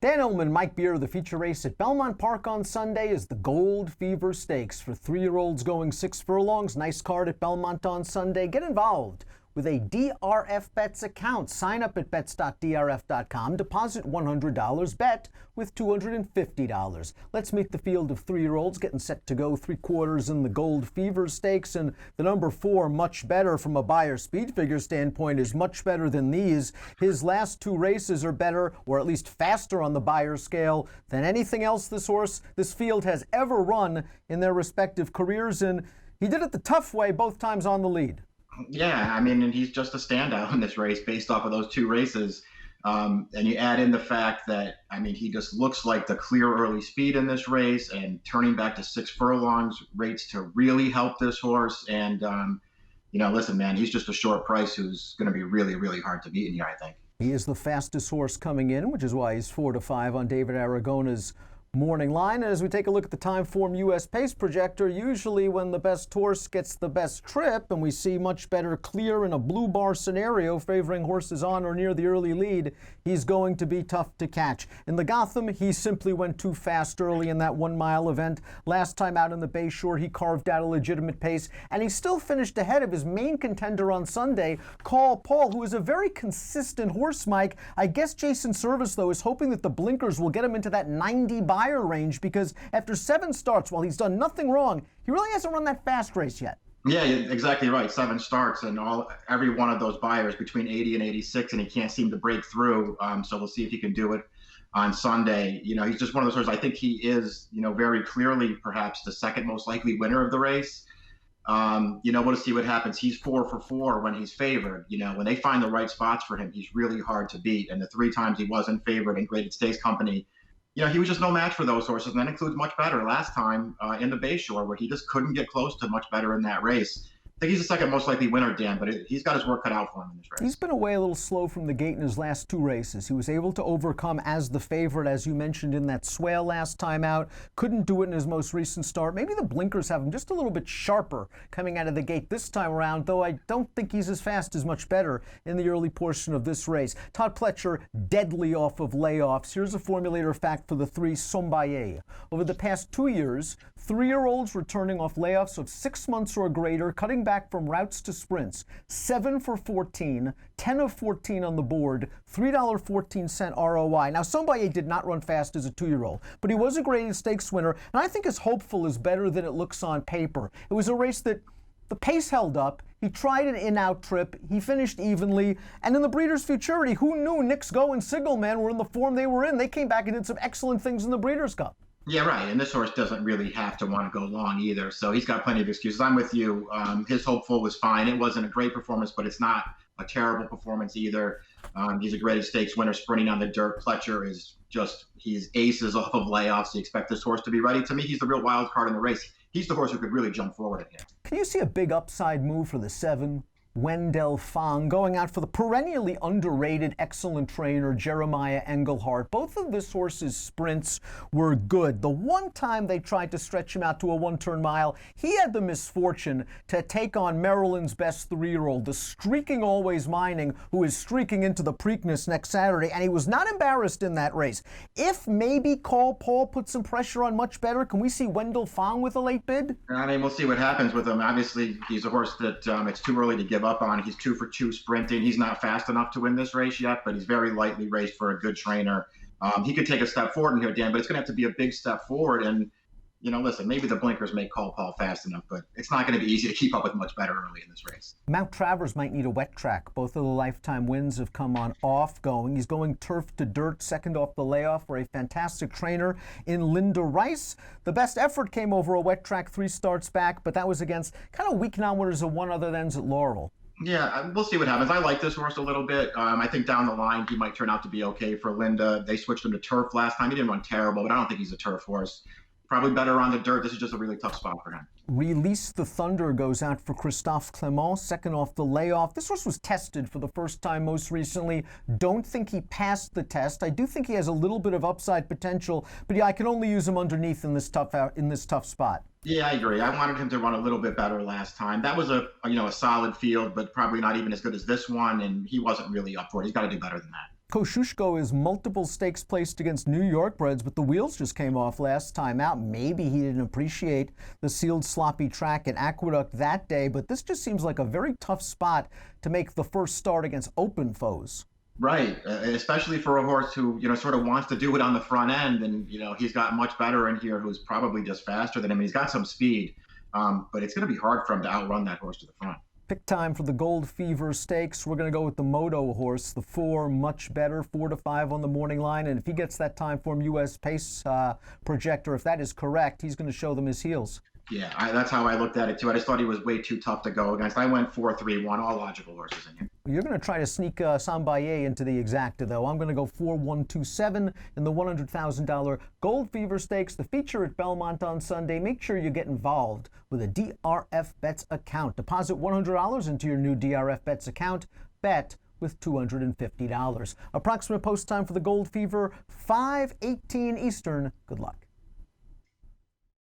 Dan Illman, Mike Beer. The feature race at Belmont Park on Sunday is the Gold Fever Stakes for 3-year-olds going 6 furlongs. Nice card at Belmont on Sunday. Get involved with a DRF Bets account. Sign up at bets.drf.com. Deposit $100. Bet with $250. Let's meet the field of 3-year-olds getting set to go 3/4 in the Gold Fever Stakes. And the number 4, much better from a Beyer speed figure standpoint, is much better than these. His last 2 races are better, or at least faster on the Beyer scale, than anything else this field has ever run in their respective careers. And he did it the tough way both times on the lead. Yeah, I mean, and he's just a standout in this race based off of those 2 races. And you add in the fact that, I mean, he just looks like the clear early speed in this race, and turning back to 6 furlongs rates to really help this horse. And, listen, man, he's just a short price who's going to be really, really hard to beat in here, I think. He is the fastest horse coming in, which is why he's 4-5 on David Aragona's morning line. And as we take a look at the Timeform US pace projector, usually when the best horse gets the best trip and we see much better clear in a blue bar scenario favoring horses on or near the early lead, he's going to be tough to catch. In the Gotham, he simply went too fast early in that 1-mile event. Last time out in the Bayshore, he carved out a legitimate pace, and he still finished ahead of his main contender on Sunday, Call Paul, who is a very consistent horse, Mike. I guess Jason Service, though, is hoping that the blinkers will get him into that 90 Beyer range, because after 7 starts, while he's done nothing wrong, he really hasn't run that fast race yet. Yeah, exactly right. 7 starts, and every one of those Beyers between 80 and 86, and he can't seem to break through. So we'll see if he can do it on Sunday. He's just one of those horses. I think he is, very clearly perhaps the second most likely winner of the race. We'll see what happens. He's 4 for 4 when he's favored. When they find the right spots for him, he's really hard to beat. And the 3 times he wasn't favored in Graded Stakes Company, he was just no match for those horses. And that includes much better last time in the Bayshore, where he just couldn't get close to much better in that race. I think he's the second most likely winner, Dan, but he's got his work cut out for him in this race. He's been away a little slow from the gate in his last 2 races. He was able to overcome as the favorite, as you mentioned, in that swale last time out. Couldn't do it in his most recent start. Maybe the blinkers have him just a little bit sharper coming out of the gate this time around, though I don't think he's as fast as much better in the early portion of this race. Todd Pletcher, deadly off of layoffs. Here's a formulator fact for the 3 Sombaye. Over the past 2 years, 3-year-olds returning off layoffs of 6 months or greater, cutting back from routes to sprints, 7 for 14, 10 of 14 on the board, $3.14 ROI. Now, Sombaye did not run fast as a 2-year-old, but he was a graded stakes winner, and I think his hopeful is better than it looks on paper. It was a race that the pace held up. He tried an in-out trip. He finished evenly. And in the Breeders' Futurity, who knew Knicks Go and Signalman were in the form they were in? They came back and did some excellent things in the Breeders' Cup. Yeah, right. And this horse doesn't really have to want to go long either. So he's got plenty of excuses. I'm with you. His hopeful was fine. It wasn't a great performance, but it's not a terrible performance either. He's a graded stakes winner sprinting on the dirt. Pletcher is he's aces off of layoffs. You expect this horse to be ready. To me, he's the real wild card in the race. He's the horse who could really jump forward at him. Can you see a big upside move for the 7? Wendell Fong, going out for the perennially underrated excellent trainer Jeremiah Engelhardt. Both of this horse's sprints were good. The one time they tried to stretch him out to a 1-turn mile, he had the misfortune to take on Maryland's best 3-year-old, the streaking Always Mining, who is streaking into the Preakness next Saturday, and he was not embarrassed in that race. If maybe Call Paul puts some pressure on much better, can we see Wendell Fong with a late bid? I mean, we'll see what happens with him. Obviously, he's a horse that it's too early to give up on. He's 2 for 2 sprinting. He's not fast enough to win this race yet, but he's very lightly raced for a good trainer. He could take a step forward in here, Dan, but it's going to have to be a big step forward. And, listen, maybe the blinkers make Call Paul fast enough, but it's not going to be easy to keep up with much better early in this race. Mount Travers might need a wet track. Both of the lifetime wins have come on off-going. He's going turf to dirt, second off the layoff for a fantastic trainer in Linda Rice. The best effort came over a wet track 3 starts back, but that was against kind of weak non-winners of 1 other than's at Laurel. Yeah, we'll see what happens. I like this horse a little bit. I think down the line he might turn out to be okay for Linda. They switched him to turf last time. He didn't run terrible, but I don't think he's a turf horse. Probably better on the dirt. This is just a really tough spot for him. Release the Thunder goes out for Christophe Clement, second off the layoff. This horse was tested for the first time most recently. Don't think he passed the test. I do think he has a little bit of upside potential, but yeah, I can only use him underneath in this tough spot. Yeah, I agree. I wanted him to run a little bit better last time. That was a solid field, but probably not even as good as this one, and he wasn't really up for it. He's got to do better than that. Kosciuszko is multiple stakes placed against New York breds, but the wheels just came off last time out. Maybe he didn't appreciate the sealed sloppy track at Aqueduct that day, but this just seems like a very tough spot to make the first start against open foes. Right, especially for a horse who, sort of wants to do it on the front end, and he's got much better in here who's probably just faster than him. He's got some speed, but it's going to be hard for him to outrun that horse to the front. Pick time for the Gold Fever Stakes. We're going to go with the Moto horse, the 4, much better, 4 to 5 on the morning line. And if he gets that time form US pace projector, if that is correct, he's going to show them his heels. Yeah, that's how I looked at it too. I just thought he was way too tough to go against. I went 4-3-1, all logical horses in here. You're going to try to sneak Sambaye into the exacta, though. I'm going to go 4-1-2-7 in the $100,000 Gold Fever Stakes, the feature at Belmont on Sunday. Make sure you get involved with a DRF Bets account. Deposit $100 into your new DRF Bets account. Bet with $250. Approximate post time for the Gold Fever, 5:18 Eastern. Good luck.